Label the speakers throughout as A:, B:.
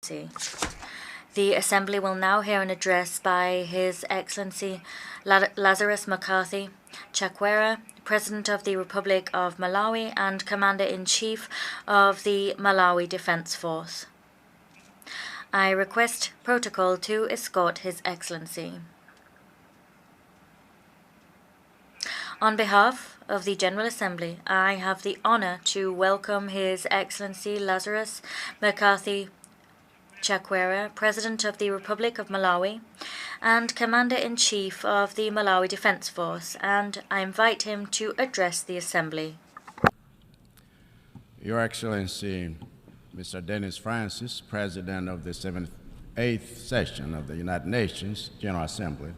A: The Assembly will now hear an address by His Excellency Lazarus McCarthy, Chakwera, President of the Republic of Malawi and Commander-in-Chief of the Malawi Defense Force. I request protocol to escort His Excellency. On behalf of the General Assembly, I have the honor to welcome His Excellency Lazarus McCarthy Chakwera, President of the Republic of Malawi and Commander-in-Chief of the Malawi Defense Force, and I invite him to address the Assembly.
B: Your Excellency, Mr. Dennis Francis, President of the 8th session of the United Nations General Assembly,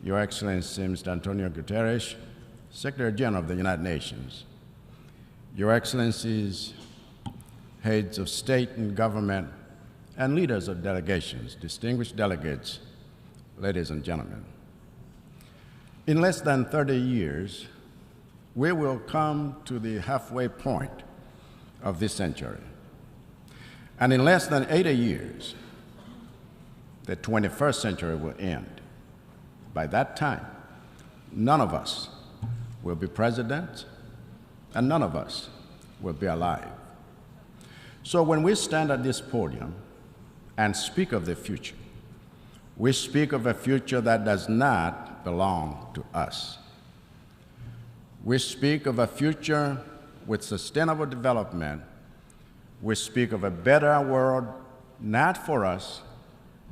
B: Your Excellency, Mr. Antonio Guterres, Secretary General of the United Nations, Your Excellencies, heads of state and government, and leaders of delegations, distinguished delegates, ladies and gentlemen. In less than 30 years, we will come to the halfway point of this century. And in less than 80 years, the 21st century will end. By that time, none of us will be president, and none of us will be alive. So when we stand at this podium and speak of the future, we speak of a future that does not belong to us. We speak of a future with sustainable development. We speak of a better world, not for us,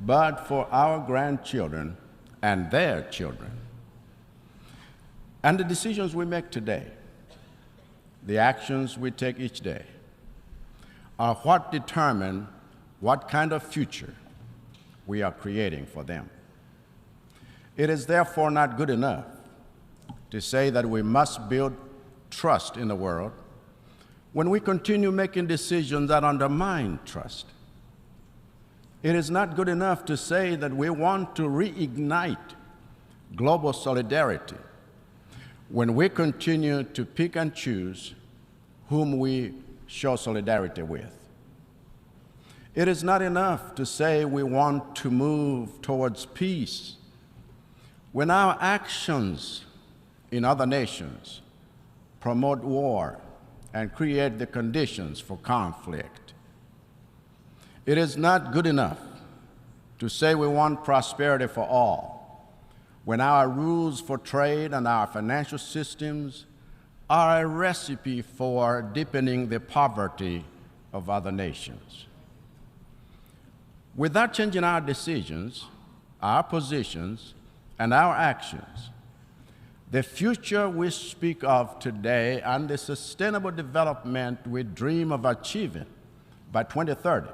B: but for our grandchildren and their children. And the decisions we make today, the actions we take each day, are what determine what kind of future we are creating for them. It is therefore not good enough to say that we must build trust in the world when we continue making decisions that undermine trust. It is not good enough to say that we want to reignite global solidarity when we continue to pick and choose whom we show solidarity with. It is not enough to say we want to move towards peace when our actions in other nations promote war and create the conditions for conflict. It is not good enough to say we want prosperity for all when our rules for trade and our financial systems are a recipe for deepening the poverty of other nations. Without changing our decisions, our positions, and our actions, the future we speak of today and the sustainable development we dream of achieving by 2030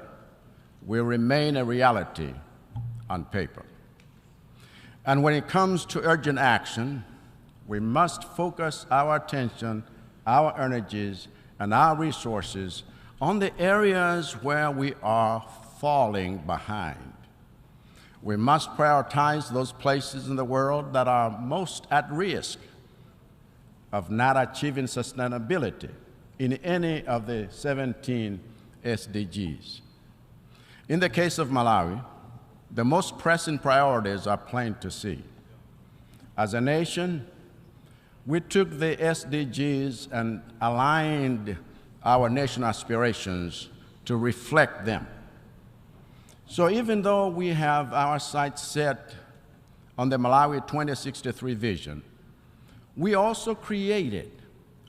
B: will remain a reality on paper. And when it comes to urgent action, we must focus our attention, our energies, and our resources on the areas where we are falling behind. We must prioritize those places in the world that are most at risk of not achieving sustainability in any of the 17 SDGs. In the case of Malawi, the most pressing priorities are plain to see. As a nation, we took the SDGs and aligned our national aspirations to reflect them. So even though we have our sights set on the Malawi 2063 vision, we also created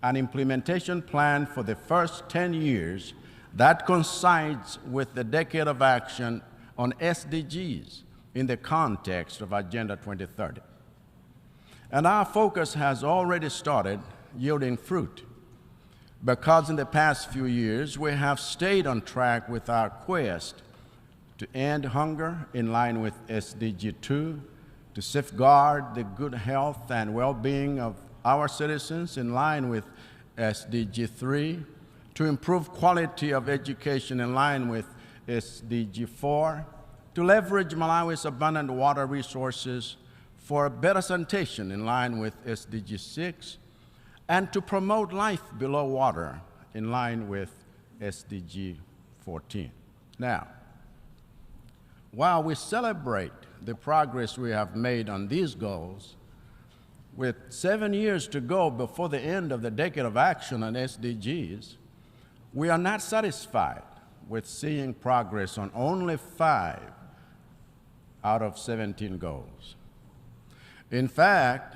B: an implementation plan for the first 10 years that coincides with the decade of action on SDGs in the context of Agenda 2030. And our focus has already started yielding fruit, because in the past few years we have stayed on track with our quest to end hunger in line with SDG 2, to safeguard the good health and well-being of our citizens in line with SDG 3, to improve quality of education in line with SDG 4, to leverage Malawi's abundant water resources for better sanitation in line with SDG 6, and to promote life below water in line with SDG 14. Now, while we celebrate the progress we have made on these goals, with 7 years to go before the end of the decade of action on SDGs, we are not satisfied with seeing progress on only 5 out of 17 goals. In fact,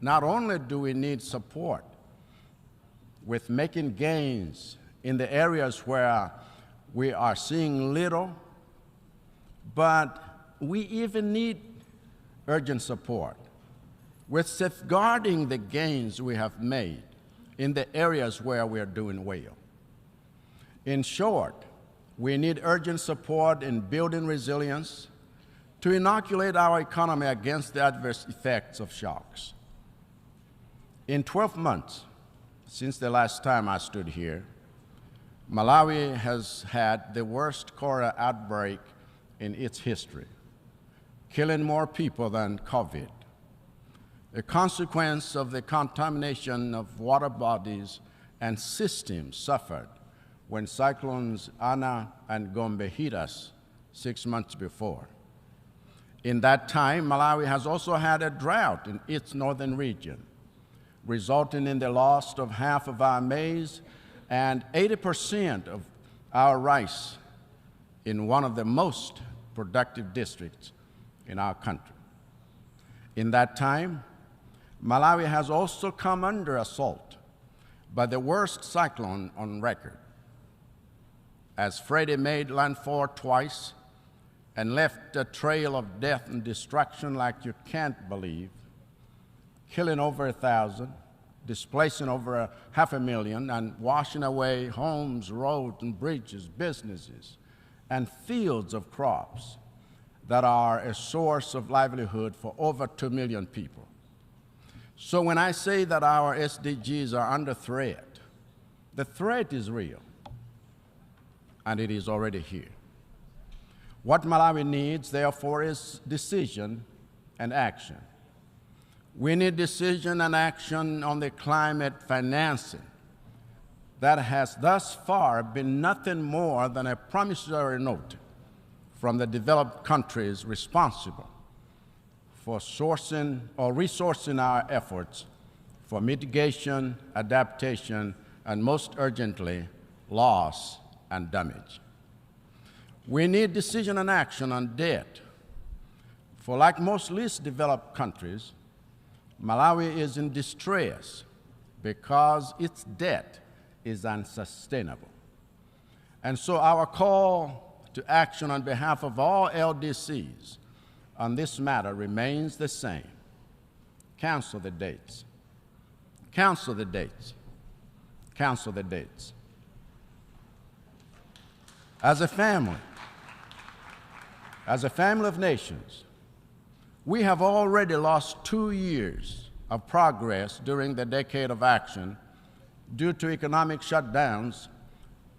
B: not only do we need support with making gains in the areas where we are seeing little, but we even need urgent support with safeguarding the gains we have made in the areas where we are doing well. In short, we need urgent support in building resilience to inoculate our economy against the adverse effects of shocks. In 12 months since the last time I stood here, Malawi has had the worst cholera outbreak in its history, killing more people than COVID, a consequence of the contamination of water bodies and systems suffered when cyclones Ana and Gombe hit us 6 months before. In that time, Malawi has also had a drought in its northern region, resulting in the loss of half of our maize and 80% of our rice in one of the most productive districts in our country. In that time, Malawi has also come under assault by the worst cyclone on record, as Freddie made landfall twice and left a trail of death and destruction like you can't believe, killing over 1,000, displacing over 500,000, and washing away homes, roads, and bridges, businesses, and fields of crops that are a source of livelihood for over 2 million people. So when I say that our SDGs are under threat, the threat is real, and it is already here. What Malawi needs, therefore, is decision and action. We need decision and action on the climate financing that has thus far been nothing more than a promissory note from the developed countries responsible for sourcing or resourcing our efforts for mitigation, adaptation, and most urgently, loss and damage. We need decision and action on debt. For like most least developed countries, Malawi is in distress because its debt is unsustainable. And so our call to action on behalf of all LDCs on this matter remains the same. Cancel the dates. Cancel the dates. Cancel the dates. As a family of nations, we have already lost 2 years of progress during the decade of action due to economic shutdowns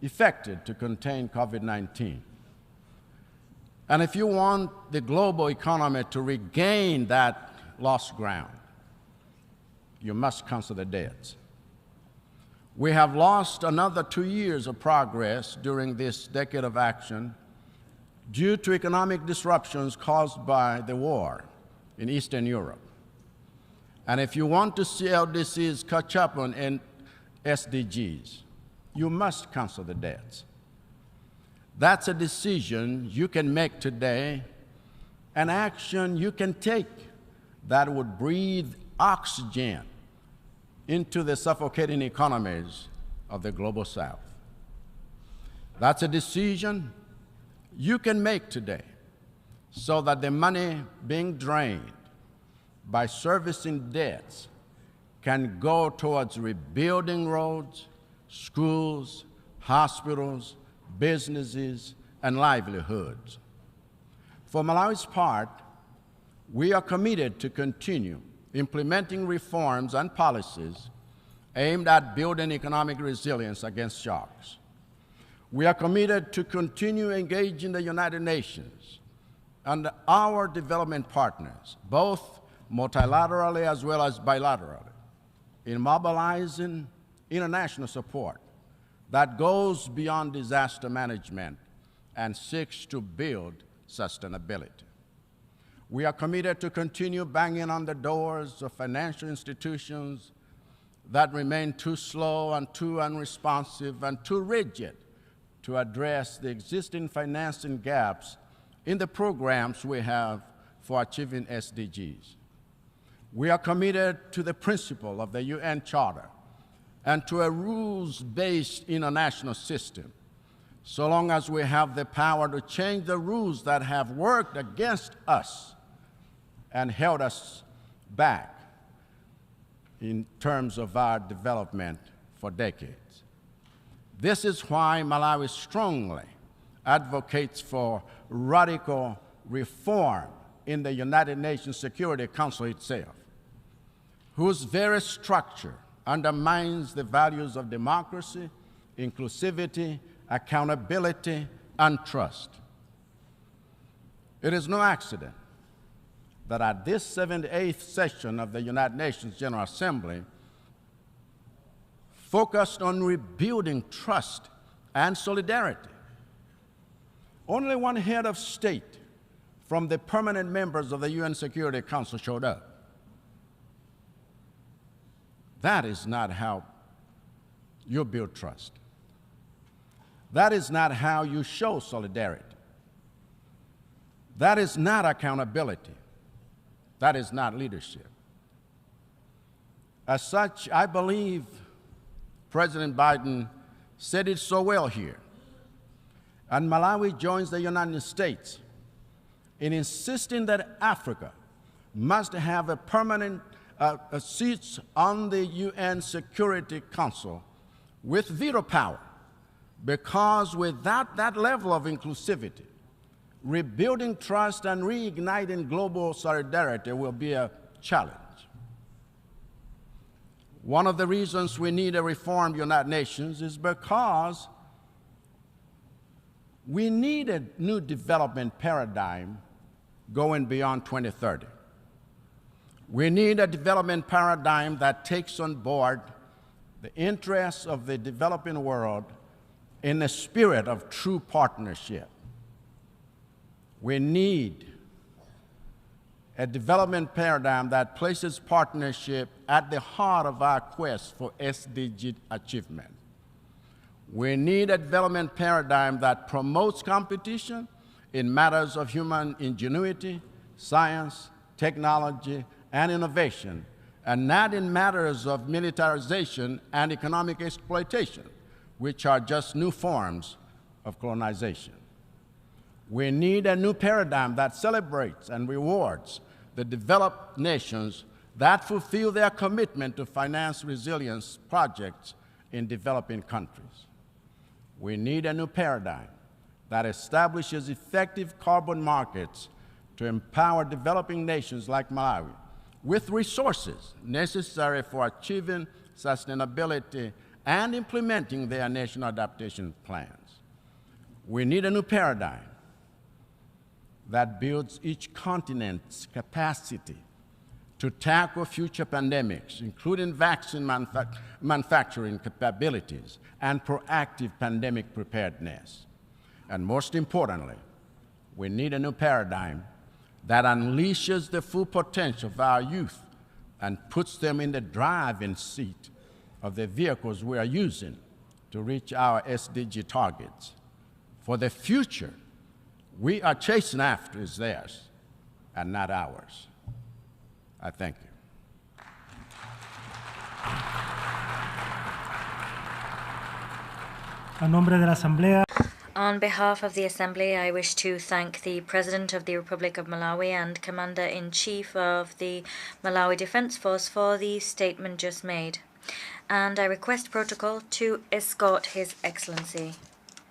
B: effected to contain COVID-19. And if you want the global economy to regain that lost ground, you must cancel the debts. We have lost another 2 years of progress during this decade of action due to economic disruptions caused by the war in Eastern Europe. And if you want to see LDCs catch up on SDGs, you must cancel the debts. That's a decision you can make today, an action you can take that would breathe oxygen into the suffocating economies of the global South. That's a decision you can make today so that the money being drained by servicing debts can go towards rebuilding roads, schools, hospitals, businesses, and livelihoods. For Malawi's part, we are committed to continue implementing reforms and policies aimed at building economic resilience against shocks. We are committed to continue engaging the United Nations and our development partners, both multilaterally as well as bilaterally, in mobilizing international support that goes beyond disaster management and seeks to build sustainability. We are committed to continue banging on the doors of financial institutions that remain too slow and too unresponsive and too rigid to address the existing financing gaps in the programs we have for achieving SDGs. We are committed to the principle of the UN Charter and to a rules-based international system, so long as we have the power to change the rules that have worked against us and held us back in terms of our development for decades. This is why Malawi strongly advocates for radical reform in the United Nations Security Council itself, whose very structure undermines the values of democracy, inclusivity, accountability, and trust. It is no accident that at this 78th session of the United Nations General Assembly, focused on rebuilding trust and solidarity, only one head of state from the permanent members of the UN Security Council showed up. That is not how you build trust. That is not how you show solidarity. That is not accountability. That is not leadership. As such, I believe President Biden said it so well here. And Malawi joins the United States in insisting that Africa must have a permanent seat on the UN Security Council with veto power, because without that level of inclusivity, rebuilding trust and reigniting global solidarity will be a challenge. One of the reasons we need a reformed United Nations is because we need a new development paradigm going beyond 2030. We need a development paradigm that takes on board the interests of the developing world in the spirit of true partnership. We need a development paradigm that places partnership at the heart of our quest for SDG achievement. We need a development paradigm that promotes competition in matters of human ingenuity, science, technology, and innovation, and not in matters of militarization and economic exploitation, which are just new forms of colonization. We need a new paradigm that celebrates and rewards the developed nations that fulfill their commitment to finance resilience projects in developing countries. We need a new paradigm that establishes effective carbon markets to empower developing nations like Malawi with resources necessary for achieving sustainability and implementing their national adaptation plans. We need a new paradigm that builds each continent's capacity to tackle future pandemics, including vaccine manufacturing capabilities and proactive pandemic preparedness. And most importantly, we need a new paradigm that unleashes the full potential of our youth and puts them in the driving seat of the vehicles we are using to reach our SDG targets. For the future we are chasing after is theirs and not ours. I thank you.
C: A nombre de la Asamblea.
A: On behalf of the Assembly, I wish to thank the President of the Republic of Malawi and Commander-in-Chief of the Malawi Defense Force for the statement just made. And I request protocol to escort His Excellency.